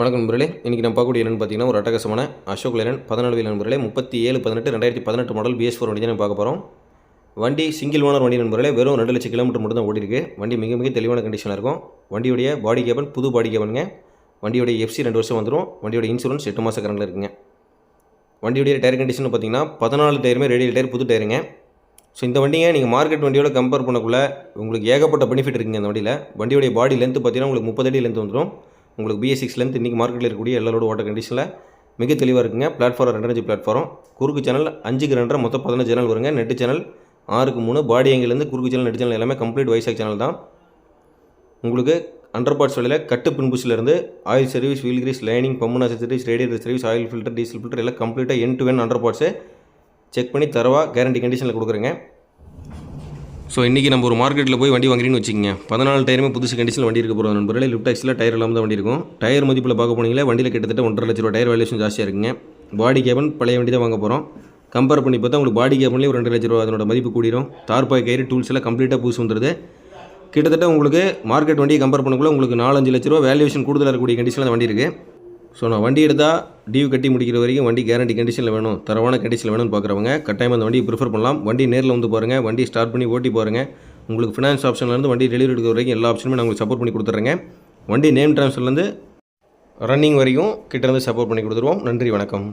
வணக்கம் நண்பர்களே, இன்றைக்கி நம்ம பார்க்கக்கூடிய என்னென்னு பார்த்தீங்கன்னா ஒரு அட்டகாசமான அசோக் லேலண்ட் 14 வீல் நண்பர்களே 37/18/2018 மாடல் BS4 வண்டி தான் பார்க்க போகிறோம். வண்டி சிங்கிள் ஓனர் வண்டி நண்பர்களே, வெறும் 2 லட்சம் கிலோமீட்டர் மட்டும் தான் ஓடிருக்கு. வண்டி மிக மிக தெளிவான கண்டிஷனில் இருக்கும். வண்டியுடைய பாடி கேபன் புது பாடி கேபனுங்க. வண்டியுடைய FC 2 வருஷம் வந்துடும். வண்டியோட இன்சூரன்ஸ் 8 மாத கரண்டில் இருக்குங்க. வண்டியுடைய டயர் கண்டிஷன் பார்த்தீங்கன்னா 14 டயருமே ரேடியல் டயர், புது டயருங்க. ஸோ இந்த வண்டியை நீங்கள் மார்க்கெட் வண்டியோட கம்பேர் பண்ணக்குள்ள உங்களுக்கு ஏகப்பட்ட பெனிஃபிட் இருக்குங்க. அந்த வண்டியில் வண்டியுடைய பாடி லென்த்து பார்த்தீங்கன்னா உங்களுக்கு 30 அடி லென்த் வந்துடும். உங்களுக்கு BS6 லென்த் இன்றைக்கி மார்க்கெட்டில் இருக்கக்கூடிய எல்லாரோட ஓட்ட கண்டிஷனில் மிக தெளிவாக இருக்குங்க. பிளாட்ஃபார்ம் 2 பிளாட்ஃபார்ம், குறுக்கு சேனல் 5க்கு 2 மொத்தம் 15 சேனல் வருங்க. நெட்டு சேனல் 6க்கு 3, பாடி ஆங்கிலேருந்து குறுக்கு சேனல் நெட்டு சேனல் எல்லாமே கம்ப்ளீட் வைசாக் சேனல் தான். உங்களுக்கு அண்டர் பார்ட்ஸ் வழியில் கட்டு பின்புஸ்லேருந்து oil service, wheel grease, lining, பம்புனா service, radiator service, oil filter, diesel filter எல்லாம் கம்ப்ளீட்டாக end to end under parts check பண்ணி தரவா கேரண்டி கண்டிஷனில் கொடுக்குறேங்க. ஸோ இன்றைக்கி நம்ம ஒரு மார்க்கெட்டில் போய் வண்டி வாங்குறீங்கன்னு வச்சுக்கோங்க, 14 டயருமே புதுசு கண்டிஷனில் வண்டி இருக்க போகிறோம் நண்பர்களே. லிஃப்ட் ஆக்ஸில் டயர் இல்லாமல் தான் வண்டி இருக்கும். டயர் மதிப்பில் பார்க்க போனீங்களே வண்டியில் கிட்டத்தட்ட 1.5 லட்ச ரூபா டயர் வேல்யூஷன் ஜாஸ்தியாக இருக்குங்க. பாடி கேபன் பழைய வண்டி தான் வாங்க போகிறோம். கம்பேர் பண்ணி பார்த்தா உங்களுக்கு பாடி கேபன்லேயே ஒரு 2 லட்ச ரூபா அதனோட மதிப்பு கூடிரும். தார்பாய் கயிறு டூல்ஸ் எல்லாம் கம்ப்ளீட்டாக புதுசு வந்துடுது. கிட்டத்தட்ட உங்களுக்கு மார்க்கெட் வண்டியை கம்பேர் பண்ணக்குள்ள உங்களுக்கு 4-5 லட்ச ரூபா வேல்யூஷன் கூடுதலாக இருக்கக்கூடிய கண்டிஷனில் வண்டி இருக்குது. ஸோ நான் வண்டி எடுத்தால் டியூ கட்டி முடிக்கிற வரைக்கும் வண்டி கேரண்டி கண்டிஷனில் வேணும், தரவான கண்டிஷனில் வேணும்னு பார்க்குறவங்க கட்டாயமாக அந்த வண்டியை ப்ரிஃபர் பண்ணலாம். வண்டி நேரில் வந்து பாருங்கள், வண்டி ஸ்டார்ட் பண்ணி ஓட்டி பாருங்கள். உங்களுக்கு ஃபினான்ஸ் ஆப்ஷன்லேருந்து வண்டி டெலிவரி எடுக்கிற வரைக்கும் எல்லா ஆப்ஷனுமே நான் உங்களுக்கு சப்போர்ட் பண்ணி கொடுத்துட்றேங்க. வண்டி நேம் ட்ரான்ஸ்ஃபர்லேருந்து ரன்னிங் வரைக்கும் கிட்டேருந்து சப்போர்ட் பண்ணி கொடுத்துருவோம். நன்றி, வணக்கம்.